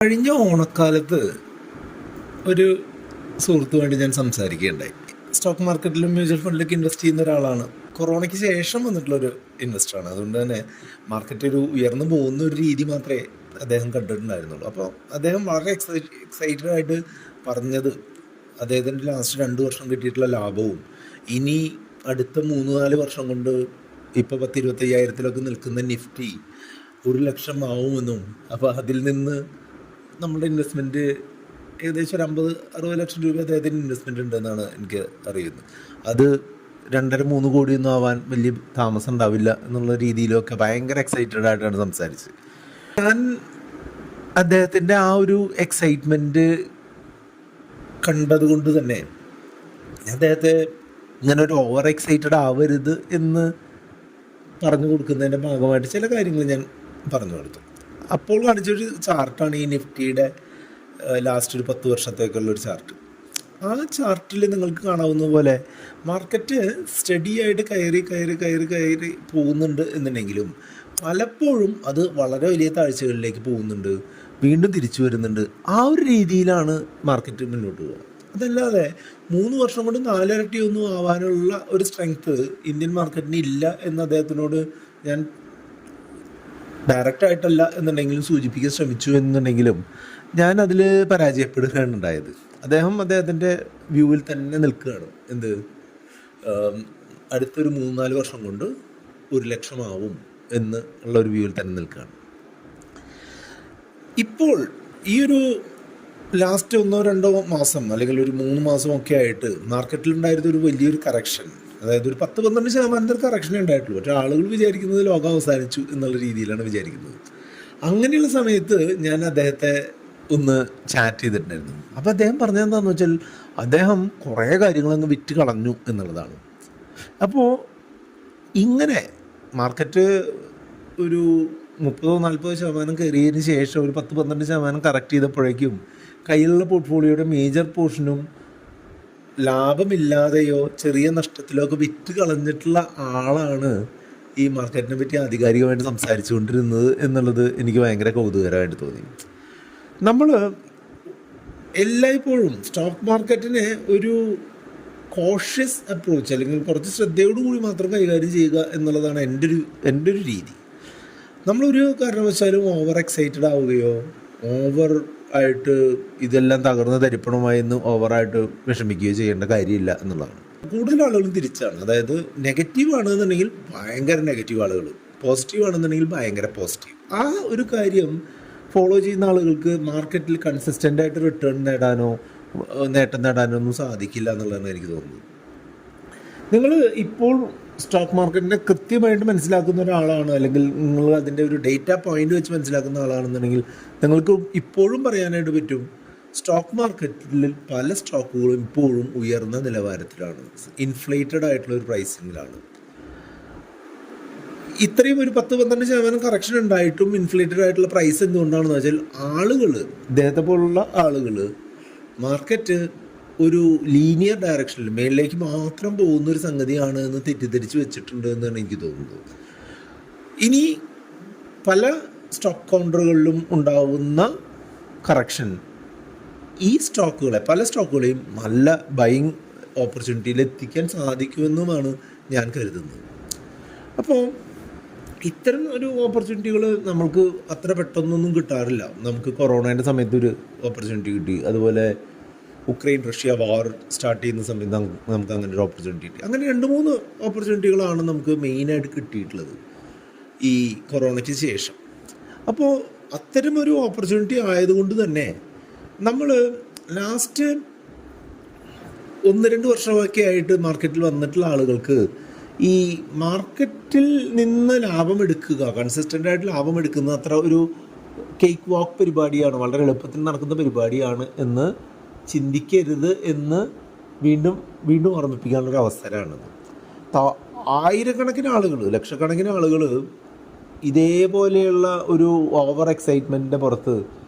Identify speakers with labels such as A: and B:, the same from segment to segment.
A: കഴിഞ്ഞ ഓണക്കാലത്ത് ഒരു സുഹൃത്തുമായിട്ട് ഞാൻ സംസാരിക്കുകയുണ്ടായി. സ്റ്റോക്ക് മാർക്കറ്റിലും മ്യൂച്വൽ ഫണ്ടിലൊക്കെ ഇൻവെസ്റ്റ് ചെയ്യുന്ന ഒരാളാണ്. കൊറോണയ്ക്ക് ശേഷം വന്നിട്ടുള്ളൊരു ഇൻവെസ്റ്ററാണ്. അതുകൊണ്ട് തന്നെ മാർക്കറ്റ് ഒരു ഉയർന്നു പോകുന്ന ഒരു രീതി മാത്രമേ അദ്ദേഹം കണ്ടിട്ടുണ്ടായിരുന്നുള്ളൂ. അപ്പോൾ അദ്ദേഹം വളരെ എക്സൈറ്റഡ് ആയിട്ട് പറഞ്ഞത് അദ്ദേഹത്തിൻ്റെ ലാസ്റ്റ് 2 വർഷം കിട്ടിയിട്ടുള്ള ലാഭവും ഇനി അടുത്ത 3-4 വർഷം കൊണ്ട് ഇപ്പോൾ 10-25,000 നിൽക്കുന്ന നിഫ്റ്റി 1,00,000 ആവുമെന്നും, അപ്പോൾ അതിൽ നിന്ന് നമ്മുടെ ഇൻവെസ്റ്റ്മെൻറ്റ് ഏകദേശം ഒരു 50-60 ലക്ഷം രൂപ അദ്ദേഹത്തിന് ഇൻവെസ്റ്റ്മെൻറ്റ് ഉണ്ടെന്നാണ് എനിക്ക് അറിയുന്നത്. അത് 2.5-3 കോടിയൊന്നും ആവാൻ വലിയ താമസം ഉണ്ടാവില്ല എന്നുള്ള രീതിയിലൊക്കെ ഭയങ്കര എക്സൈറ്റഡ് ആയിട്ടാണ് സംസാരിച്ചത്. ഞാൻ അദ്ദേഹത്തിൻ്റെ ആ ഒരു എക്സൈറ്റ്മെൻറ്റ് കണ്ടതുകൊണ്ട് തന്നെ അദ്ദേഹത്തെ ഇങ്ങനെ ഒരു ഓവർ എക്സൈറ്റഡ് ആവരുത് എന്ന് പറഞ്ഞു കൊടുക്കുന്നതിൻ്റെ ഭാഗമായിട്ട് ചില കാര്യങ്ങൾ ഞാൻ പറഞ്ഞു കൊടുത്തു. അപ്പോൾ കാണിച്ചൊരു ചാർട്ടാണ് ഈ നിഫ്റ്റിയുടെ ലാസ്റ്റ് ഒരു 10 വർഷത്തേക്കുള്ളൊരു ചാർട്ട്. ആ ചാർട്ടിൽ നിങ്ങൾക്ക് കാണാവുന്ന പോലെ മാർക്കറ്റ് സ്റ്റഡി ആയിട്ട് കയറി പോകുന്നുണ്ട് എന്നുണ്ടെങ്കിലും പലപ്പോഴും അത് വളരെ വലിയ താഴ്ചകളിലേക്ക് പോകുന്നുണ്ട്, വീണ്ടും തിരിച്ചു വരുന്നുണ്ട്. ആ ഒരു രീതിയിലാണ് മാർക്കറ്റ് മുന്നോട്ട് പോകുക. അതല്ലാതെ 3 വർഷം കൊണ്ട് 4 ഇരട്ടിയൊന്നും ആവാനുള്ള ഒരു സ്ട്രെങ്ത്ത് ഇന്ത്യൻ മാർക്കറ്റിന് ഇല്ല എന്ന് അദ്ദേഹത്തിനോട് ഞാൻ ഡയറക്റ്റായിട്ടല്ല എന്നുണ്ടെങ്കിലും സൂചിപ്പിക്കാൻ ശ്രമിച്ചു എന്നുണ്ടെങ്കിലും ഞാൻ അതിൽ പരാജയപ്പെടുകയാണ് ഉണ്ടായത്. അദ്ദേഹത്തിൻ്റെ വ്യൂവിൽ തന്നെ നിൽക്കുകയാണ്. അടുത്തൊരു 3-4 വർഷം കൊണ്ട് 1,00,000 ആവും എന്ന് ഉള്ള ഒരു വ്യൂവിൽ തന്നെ നിൽക്കുകയാണ്. ഇപ്പോൾ ഈ ഒരു ലാസ്റ്റ് 1-2 മാസം അല്ലെങ്കിൽ ഒരു 3 മാസമൊക്കെ ആയിട്ട് മാർക്കറ്റിലുണ്ടായിരുന്ന ഒരു വലിയൊരു കറക്ഷൻ, അതായത് ഒരു 10-12% കറക്ഷനേ ഉണ്ടായിട്ടുള്ളൂ. പക്ഷേ ആളുകൾ വിചാരിക്കുന്നത് ലോകം അവസാനിച്ചു എന്നുള്ള രീതിയിലാണ് വിചാരിക്കുന്നത്. അങ്ങനെയുള്ള സമയത്ത് ഞാൻ അദ്ദേഹത്തെ ഒന്ന് ചാറ്റ് ചെയ്തിട്ടുണ്ടായിരുന്നു. അപ്പോൾ അദ്ദേഹം പറഞ്ഞതെന്താണെന്ന് വെച്ചാൽ അദ്ദേഹം കുറേ കാര്യങ്ങളങ്ങ് വിറ്റ് കളഞ്ഞു എന്നുള്ളതാണ്. അപ്പോൾ ഇങ്ങനെ മാർക്കറ്റ് ഒരു 30-40% കയറിയതിന് ശേഷം ഒരു 10-12% കറക്റ്റ് ചെയ്തപ്പോഴേക്കും കയ്യിലുള്ള പോർട്ട്ഫോളിയോയുടെ മേജർ പോർഷനും ലാഭമില്ലാതെയോ ചെറിയ നഷ്ടത്തിലോ ഒക്കെ വിറ്റ് കളഞ്ഞിട്ടുള്ള ആളാണ് ഈ മാർക്കറ്റിനെ പറ്റി ആധികാരികമായിട്ട് സംസാരിച്ചു കൊണ്ടിരുന്നത് എന്നുള്ളത് എനിക്ക് ഭയങ്കര കൗതുകരമായിട്ട് തോന്നി. നമ്മൾ എല്ലായ്പ്പോഴും സ്റ്റോക്ക് മാർക്കറ്റിനെ ഒരു കോഷ്യസ് അപ്രോച്ച് അല്ലെങ്കിൽ കുറച്ച് ശ്രദ്ധയോടുകൂടി മാത്രം കൈകാര്യം ചെയ്യുക എന്നുള്ളതാണ് എൻ്റെ ഒരു രീതി. നമ്മളൊരു കാരണവശാലും ഓവർ എക്സൈറ്റഡ് ആവുകയോ ഓവർ ആയിട്ട് ഇതെല്ലാം തകർന്ന് തരിപ്പണമായി എന്ന് ഓവറായിട്ട് വിഷമിക്കുകയോ ചെയ്യേണ്ട കാര്യമില്ല എന്നുള്ളതാണ്. കൂടുതൽ ആളുകളും തിരിച്ചാണ്. അതായത് നെഗറ്റീവ് ആണെന്നുണ്ടെങ്കിൽ ഭയങ്കര നെഗറ്റീവ് ആളുകൾ, പോസിറ്റീവ് ആണെന്നുണ്ടെങ്കിൽ ഭയങ്കര പോസിറ്റീവ്. ആ ഒരു കാര്യം ഫോളോ ചെയ്യുന്ന ആളുകൾക്ക് മാർക്കറ്റിൽ കൺസിസ്റ്റൻ്റ് ആയിട്ട് റിട്ടേൺ നേട്ടം നേടാനോ ഒന്നും സാധിക്കില്ല എന്നുള്ളതാണ് എനിക്ക് തോന്നുന്നത്. നിങ്ങൾ ഇപ്പോൾ സ്റ്റോക്ക് മാർക്കറ്റിനെ കൃത്യമായിട്ട് മനസ്സിലാക്കുന്ന ഒരാളാണ്, അല്ലെങ്കിൽ നിങ്ങൾ അതിൻ്റെ ഒരു ഡേറ്റ പോയിന്റ് വെച്ച് മനസ്സിലാക്കുന്ന ആളാണെന്നുണ്ടെങ്കിൽ നിങ്ങൾക്ക് ഇപ്പോഴും പറയാനായിട്ട് പറ്റും സ്റ്റോക്ക് മാർക്കറ്റിൽ പല സ്റ്റോക്കുകളും ഇപ്പോഴും ഉയർന്ന നിലവാരത്തിലാണ്, ഇൻഫ്ലേറ്റഡ് ആയിട്ടുള്ള ഒരു പ്രൈസിങ്ങിലാണ്. ഇത്രയും ഒരു 10-12% കറക്ഷൻ ഉണ്ടായിട്ടും ഇൻഫ്ലേറ്റഡ് ആയിട്ടുള്ള പ്രൈസ് എന്തുകൊണ്ടാണെന്ന് വെച്ചാൽ ആളുകൾ, ഇദ്ദേഹത്തെ പോലുള്ള ആളുകൾ മാർക്കറ്റ് ഒരു ലീനിയർ ഡയറക്ഷനിൽ മേളിലേക്ക് മാത്രം പോകുന്നൊരു സംഗതിയാണ് എന്ന് തെറ്റിദ്ധരിച്ച് വെച്ചിട്ടുണ്ട് എന്നാണ് എനിക്ക് തോന്നുന്നത്. ഇനി പല സ്റ്റോക്ക് കൗണ്ടറുകളിലും ഉണ്ടാവുന്ന കറക്ഷൻ ഈ പല സ്റ്റോക്കുകളെയും നല്ല ബൈയിങ് ഓപ്പർച്യൂണിറ്റിയിൽ എത്തിക്കാൻ സാധിക്കുമെന്നുമാണ് ഞാൻ കരുതുന്നത്. അപ്പോൾ ഇത്തരം ഒരു ഓപ്പർച്യൂണിറ്റികൾ നമ്മൾക്ക് അത്ര പെട്ടെന്നൊന്നും കിട്ടാറില്ല. നമുക്ക് കൊറോണേൻ്റെ സമയത്ത് ഒരു ഓപ്പർച്യൂണിറ്റി കിട്ടി, അതുപോലെ ഉക്രൈൻ-റഷ്യ വാർ സ്റ്റാർട്ട് ചെയ്യുന്ന സമയത്ത് നമുക്ക് അങ്ങനെ ഒരു ഓപ്പർച്യൂണിറ്റി കിട്ടി. അങ്ങനെ 2-3 ഓപ്പർച്യൂണിറ്റികളാണ് നമുക്ക് മെയിനായിട്ട് കിട്ടിയിട്ടുള്ളത് ഈ കൊറോണയ്ക്ക് ശേഷം. അപ്പോൾ അത്തരമൊരു ഓപ്പർച്യൂണിറ്റി ആയതുകൊണ്ട് തന്നെ നമ്മൾ ലാസ്റ്റ് 1-2 വർഷമൊക്കെ ആയിട്ട് മാർക്കറ്റിൽ വന്നിട്ടുള്ള ആളുകൾക്ക് ഈ മാർക്കറ്റിൽ നിന്ന് ലാഭമെടുക്കുക, കൺസിസ്റ്റൻ്റ് ആയിട്ട് ലാഭമെടുക്കുന്ന അത്ര ഒരു കേക്ക് വാക്ക് പരിപാടിയാണ്, വളരെ എളുപ്പത്തിൽ നടക്കുന്ന പരിപാടിയാണ് എന്ന് ചിന്തിക്കരുത് എന്ന് വീണ്ടും ഓർമ്മിപ്പിക്കാനുള്ളൊരു അവസരമാണിത്. ആയിരക്കണക്കിന് ആളുകൾ, ലക്ഷക്കണക്കിന് ആളുകൾ ഇതേപോലെയുള്ള ഒരു ഓവർ എക്സൈറ്റ്മെൻറ്റിൻ്റെ പുറത്ത്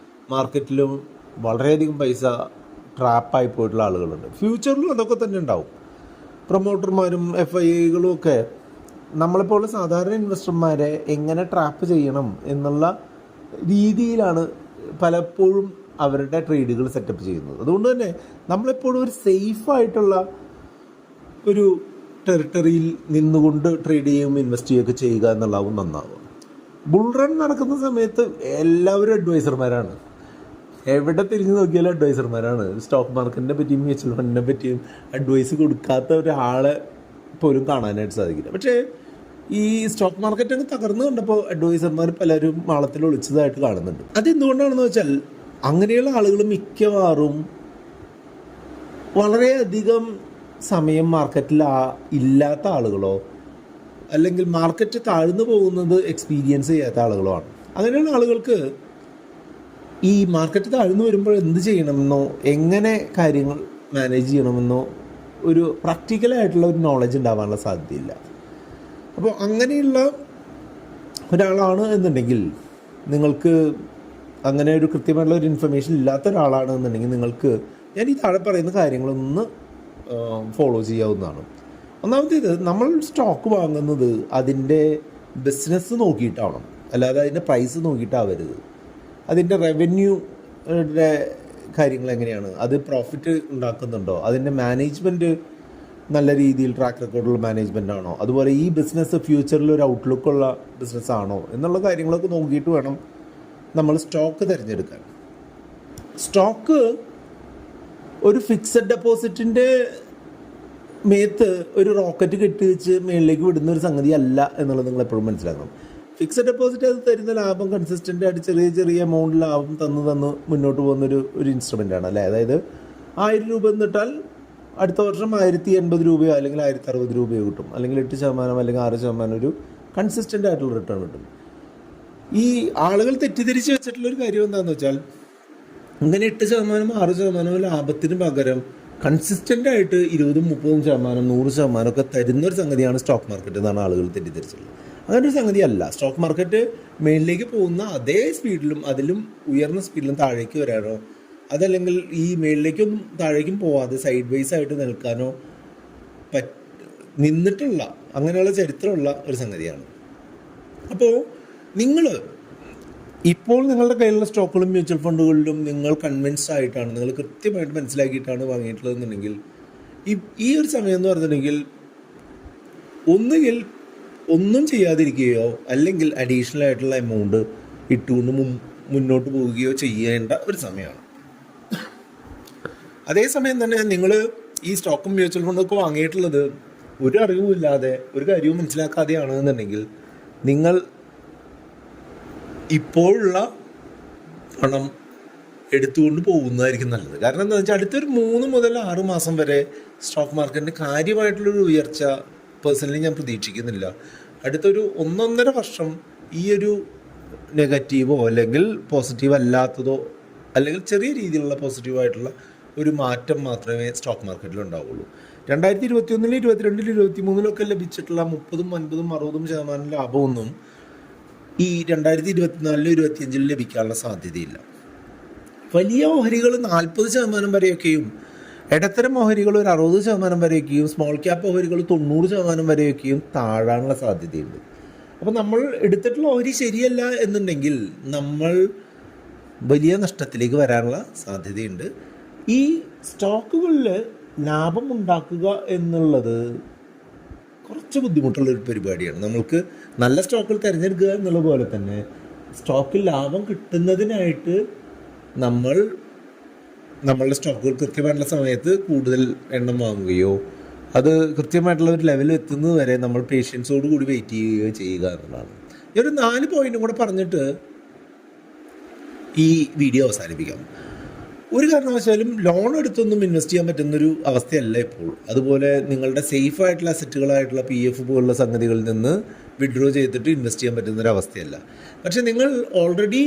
A: മാർക്കറ്റിലും വളരെയധികം പൈസ ട്രാപ്പായി പോയിട്ടുള്ള ആളുകളുണ്ട്. ഫ്യൂച്ചറിലും അതൊക്കെ തന്നെ ഉണ്ടാവും. പ്രൊമോട്ടർമാരും FIIകളും ഒക്കെ നമ്മളെപ്പോലെ സാധാരണ ഇൻവെസ്റ്റർമാരെ എങ്ങനെ ട്രാപ്പ് ചെയ്യണം എന്നുള്ള രീതിയിലാണ് പലപ്പോഴും അവരുടെ ട്രേഡുകൾ സെറ്റപ്പ് ചെയ്യുന്നത്. അതുകൊണ്ട് തന്നെ നമ്മളെപ്പോഴും ഒരു സേഫായിട്ടുള്ള ഒരു ടെറിട്ടറിയിൽ നിന്നുകൊണ്ട് ട്രേഡ് ചെയ്യുകയും ഇൻവെസ്റ്റ് ചെയ്യുകയൊക്കെ ചെയ്യുക എന്നുള്ളതും നന്നാവും. ബുൾ റൺ നടക്കുന്ന സമയത്ത് എല്ലാവരും അഡ്വൈസർമാരാണ്. എവിടെ തിരിഞ്ഞു നോക്കിയാലും അഡ്വൈസർമാരാണ്. സ്റ്റോക്ക് മാർക്കറ്റിനെ പറ്റിയും മ്യൂച്വൽ ഫണ്ടിനെ പറ്റിയും അഡ്വൈസ് കൊടുക്കാത്ത ഒരാളെ പോലും കാണാനായിട്ട് സാധിക്കില്ല. പക്ഷേ ഈ സ്റ്റോക്ക് മാർക്കറ്റ് തകർന്നു കണ്ടപ്പോൾ അഡ്വൈസർമാർ പലരും മാളത്തിൽ ഒളിച്ചതായിട്ട് കാണുന്നുണ്ട്. അതെന്തുകൊണ്ടാണെന്ന് വെച്ചാൽ അങ്ങനെയുള്ള ആളുകൾ മിക്കവാറും വളരെയധികം സമയം മാർക്കറ്റിൽ ഇല്ലാത്ത ആളുകളോ അല്ലെങ്കിൽ മാർക്കറ്റ് താഴ്ന്നു പോകുന്നത് എക്സ്പീരിയൻസ് ചെയ്യാത്ത ആളുകളോ ആണ്. അങ്ങനെയുള്ള ആളുകൾക്ക് ഈ മാർക്കറ്റ് താഴ്ന്നു വരുമ്പോൾ എന്ത് ചെയ്യണമെന്നോ എങ്ങനെ കാര്യങ്ങൾ മാനേജ് ചെയ്യണമെന്നോ ഒരു പ്രാക്ടിക്കലായിട്ടുള്ള ഒരു നോളജ് ഉണ്ടാവാനുള്ള സാധ്യതയില്ല. അപ്പോൾ അങ്ങനെയുള്ള ഒരാളാണ് എന്നുണ്ടെങ്കിൽ, നിങ്ങൾക്ക് അങ്ങനെ ഒരു കൃത്യമായിട്ടുള്ള ഒരു ഇൻഫർമേഷൻ ഇല്ലാത്ത ഒരാളാണ് എന്നുണ്ടെങ്കിൽ, നിങ്ങൾക്ക് ഞാൻ ഈ താഴെ പറയുന്ന കാര്യങ്ങളൊന്ന് ഫോളോ ചെയ്യാവുന്നതാണ്. ഒന്നാമത്തേത്, നമ്മൾ സ്റ്റോക്ക് വാങ്ങുന്നത് അതിൻ്റെ ബിസിനസ് നോക്കിയിട്ടാവണം, അല്ലാതെ അതിൻ്റെ പ്രൈസ് നോക്കിയിട്ടാവരുത്. അതിൻ്റെ റവന്യൂയുടെ കാര്യങ്ങൾ എങ്ങനെയാണ്, അത് പ്രോഫിറ്റ് ഉണ്ടാക്കുന്നുണ്ടോ, അതിൻ്റെ മാനേജ്മെൻറ്റ് നല്ല രീതിയിൽ ട്രാക്ക് റെക്കോർഡുള്ള മാനേജ്മെൻ്റ് ആണോ, അതുപോലെ ഈ ബിസിനസ് ഫ്യൂച്ചറിൽ ഒരു ഔട്ട്ലുക്കുള്ള ബിസിനസ്സാണോ എന്നുള്ള കാര്യങ്ങളൊക്കെ നോക്കിയിട്ട് വേണം നമ്മൾ സ്റ്റോക്ക് തിരഞ്ഞെടുക്കാൻ. സ്റ്റോക്ക് ഒരു ഫിക്സഡ് ഡെപ്പോസിറ്റിൻ്റെ മേത്ത് ഒരു റോക്കറ്റ് കെട്ടി വെച്ച് മേളിലേക്ക് വിടുന്ന ഒരു സംഗതി അല്ല എന്നുള്ളത് നിങ്ങൾ എപ്പോഴും മനസ്സിലാക്കണം. ഫിക്സഡ് ഡെപ്പോസിറ്റ് അത് തരുന്ന ലാഭം കൺസിസ്റ്റൻ്റ് ആയിട്ട് ചെറിയ ചെറിയ എമൗണ്ട് ലാഭം തന്ന് മുന്നോട്ട് പോകുന്നൊരു ഇൻസ്ട്രുമെൻ്റാണ് അല്ലേ. അതായത് 1000 രൂപ എന്നിട്ടാൽ അടുത്ത വർഷം 1080 രൂപയോ അല്ലെങ്കിൽ 1060 രൂപയോ കിട്ടും, അല്ലെങ്കിൽ 8% അല്ലെങ്കിൽ 6% ഒരു കൺസിസ്റ്റൻ്റ് ആയിട്ടുള്ള റിട്ടേൺ കിട്ടും. ഈ ആളുകൾ തെറ്റിദ്ധരിച്ച് വെച്ചിട്ടുള്ളൊരു കാര്യം എന്താണെന്ന് വെച്ചാൽ, ഇങ്ങനെ 8% 6% ലാഭത്തിന് പകരം കൺസിസ്റ്റൻ്റ് ആയിട്ട് 20-30%, 100% ഒക്കെ തരുന്നൊരു സംഗതിയാണ് സ്റ്റോക്ക് മാർക്കറ്റ് എന്നാണ് ആളുകൾ തെറ്റിദ്ധരിച്ചിട്ടുള്ളത്. അങ്ങനൊരു സംഗതി അല്ല. സ്റ്റോക്ക് മാർക്കറ്റ് മേളിലേക്ക് പോകുന്ന അതേ സ്പീഡിലും അതിലും ഉയർന്ന സ്പീഡിലും താഴേക്ക് വരാനോ, അതല്ലെങ്കിൽ ഈ മേളിലേക്കും താഴേക്കും പോവാതെ സൈഡ് വൈസ് ആയിട്ട് നിൽക്കാനോ നിന്നിട്ടുള്ള അങ്ങനെയുള്ള ചരിത്രമുള്ള ഒരു സംഗതിയാണ്. അപ്പോൾ നിങ്ങൾ ഇപ്പോൾ നിങ്ങളുടെ കയ്യിലുള്ള സ്റ്റോക്കുകളും മ്യൂച്വൽ ഫണ്ടുകളിലും നിങ്ങൾ കൺവിൻസ്ഡ് ആയിട്ടാണ്, നിങ്ങൾ കൃത്യമായിട്ട് മനസ്സിലാക്കിയിട്ടാണ് വാങ്ങിയിട്ടുള്ളതെന്നുണ്ടെങ്കിൽ ഈ ഒരു സമയം എന്ന് പറഞ്ഞിട്ടുണ്ടെങ്കിൽ ഒന്നുകിൽ ഒന്നും ചെയ്യാതിരിക്കുകയോ അല്ലെങ്കിൽ അഡീഷണൽ ആയിട്ടുള്ള എമൗണ്ട് ഇട്ടുകൊണ്ട് മുന്നോട്ട് പോവുകയോ ചെയ്യേണ്ട ഒരു സമയമാണ്. അതേസമയം തന്നെ നിങ്ങൾ ഈ സ്റ്റോക്കും മ്യൂച്വൽ ഫണ്ടൊക്കെ വാങ്ങിയിട്ടുള്ളത് ഒരു അറിവുമില്ലാതെ ഒരു കാര്യവും മനസ്സിലാക്കാതെയാണ് എന്നുണ്ടെങ്കിൽ നിങ്ങൾ ഇപ്പോഴുള്ള പണം എടുത്തുകൊണ്ട് പോകുന്നതായിരിക്കും നല്ലത്. കാരണം എന്താണെന്ന് വെച്ചാൽ അടുത്തൊരു 3 മുതൽ 6 മാസം വരെ സ്റ്റോക്ക് മാർക്കറ്റിന് കാര്യമായിട്ടുള്ളൊരു ഉയർച്ച പേഴ്സണലി ഞാൻ പ്രതീക്ഷിക്കുന്നില്ല. അടുത്തൊരു 1.5 വർഷം ഈ ഒരു നെഗറ്റീവോ അല്ലെങ്കിൽ പോസിറ്റീവ് അല്ലാത്തതോ അല്ലെങ്കിൽ ചെറിയ രീതിയിലുള്ള പോസിറ്റീവായിട്ടുള്ള ഒരു മാറ്റം മാത്രമേ സ്റ്റോക്ക് മാർക്കറ്റിൽ ഉണ്ടാവുള്ളൂ. 2021, 2022, 2023 ലഭിച്ചിട്ടുള്ള 30%, 50%, 60% ലാഭമൊന്നും ഈ 2024, 2025 ലഭിക്കാനുള്ള സാധ്യതയില്ല. വലിയ ഓഹരികൾ 40% വരെയൊക്കെയും, ഇടത്തരം ഓഹരികൾ ഒരു 60% വരെയൊക്കെയും, സ്മോൾ ക്യാപ്പ് ഓഹരികൾ 90% വരെയൊക്കെയും താഴാനുള്ള സാധ്യതയുണ്ട്. അപ്പോൾ നമ്മൾ എടുത്തിട്ടുള്ള ഓഹരി ശരിയല്ല എന്നുണ്ടെങ്കിൽ നമ്മൾ വലിയ നഷ്ടത്തിലേക്ക് വരാനുള്ള സാധ്യതയുണ്ട്. ഈ സ്റ്റോക്കുകളിൽ ലാഭം ഉണ്ടാക്കുക എന്നുള്ളത് കുറച്ച് ബുദ്ധിമുട്ടുള്ളൊരു പരിപാടിയാണ്. നമ്മൾക്ക് നല്ല സ്റ്റോക്കുകൾ തിരഞ്ഞെടുക്കുക എന്നുള്ള പോലെ തന്നെ സ്റ്റോക്കിൽ ലാഭം കിട്ടുന്നതിനായിട്ട് നമ്മളുടെ സ്റ്റോക്കുകൾ കൃത്യമായിട്ടുള്ള സമയത്ത് കൂടുതൽ എണ്ണം വാങ്ങുകയോ അത് കൃത്യമായിട്ടുള്ള ഒരു ലെവലിൽ എത്തുന്നത് വരെ നമ്മൾ പേഷ്യൻസോട് കൂടി വെയിറ്റ് ചെയ്യുകയോ ചെയ്യുക എന്നുള്ളതാണ്. ഈ ഒരു 4 പോയിന്റും കൂടെ പറഞ്ഞിട്ട് ഈ വീഡിയോ അവസാനിപ്പിക്കാം. ഒരു കാരണവശാലും ലോൺ എടുത്തൊന്നും ഇൻവെസ്റ്റ് ചെയ്യാൻ പറ്റുന്നൊരു അവസ്ഥയല്ല ഇപ്പോൾ. അതുപോലെ നിങ്ങളുടെ സേഫ് ആയിട്ടുള്ള അസറ്റുകളായിട്ടുള്ള PF പോലുള്ള സംഗതികളിൽ നിന്ന് വിഡ്രോ ചെയ്തിട്ട് ഇൻവെസ്റ്റ് ചെയ്യാൻ പറ്റുന്നൊരു അവസ്ഥയല്ല. പക്ഷേ നിങ്ങൾ ഓൾറെഡി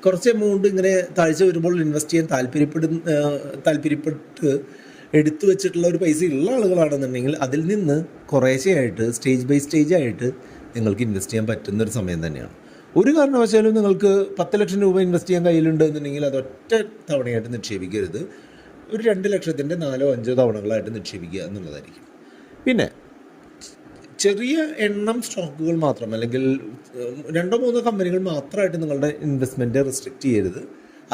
A: കുറച്ച് എമൗണ്ട് ഇങ്ങനെ താഴ്ച വരുമ്പോൾ ഇൻവെസ്റ്റ് ചെയ്യാൻ താല്പര്യപ്പെട്ട് എടുത്തു വെച്ചിട്ടുള്ള ഒരു പൈസ ഉള്ള ആളുകളാണെന്നുണ്ടെങ്കിൽ അതിൽ നിന്ന് കുറേശ്ശെയായിട്ട് സ്റ്റേജ് ബൈ സ്റ്റേജ് ആയിട്ട് നിങ്ങൾക്ക് ഇൻവെസ്റ്റ് ചെയ്യാൻ പറ്റുന്നൊരു സമയം തന്നെയാണ്. ഒരു കാരണവശാലും നിങ്ങൾക്ക് 10 ലക്ഷം രൂപ ഇൻവെസ്റ്റ് ചെയ്യാൻ കയ്യിലുണ്ട് എന്നുണ്ടെങ്കിൽ അത് ഒറ്റ തവണയായിട്ട് നിക്ഷേപിക്കരുത്. ഒരു 2 ലക്ഷത്തിൻ്റെ 4-5 തവണകളായിട്ട് നിക്ഷേപിക്കുക എന്നുള്ളതായിരിക്കും. പിന്നെ ചെറിയ എണ്ണം സ്റ്റോക്കുകൾ മാത്രം, അല്ലെങ്കിൽ 2-3 കമ്പനികൾ മാത്രമായിട്ട് നിങ്ങളുടെ ഇൻവെസ്റ്റ്മെൻറ്റ് റെസ്ട്രിക്റ്റ് ചെയ്യരുത്.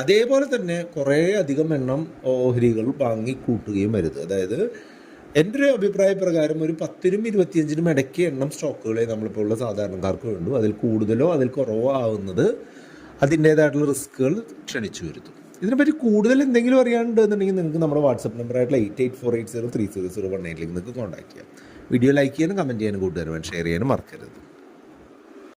A: അതേപോലെ തന്നെ കുറേ അധികം എണ്ണം ഓഹരികൾ വാങ്ങി കൂട്ടുകയും വരുത്. അതായത് എൻ്റെ ഒരു അഭിപ്രായ പ്രകാരം ഒരു 10-നും 25-നും ഇടയ്ക്ക് എണ്ണം സ്റ്റോക്കുകളെ നമ്മളിപ്പോൾ ഉള്ള സാധാരണക്കാർക്ക് വേണ്ടു. അതിൽ കൂടുതലോ അതിൽ കുറവോ ആവുന്നത് അതിൻ്റേതായിട്ടുള്ള റിസ്ക്കുകൾ ക്ഷണിച്ചു വരുത്തും. ഇതിനെപ്പറ്റി കൂടുതൽ എന്തെങ്കിലും അറിയാനുണ്ടെന്നുണ്ടെങ്കിൽ നിങ്ങൾക്ക് നമ്മുടെ വാട്സപ്പ് നമ്പറായിട്ടുള്ള 8848030018 നിങ്ങൾക്ക് കോൺടാക്ട് ചെയ്യാം. വീഡിയോ ലൈക്ക് ചെയ്യാനും കമൻറ്റ് ചെയ്യാനും കൂട്ടുകാരും ഷെയർ ചെയ്യാനും മറക്കരുത്.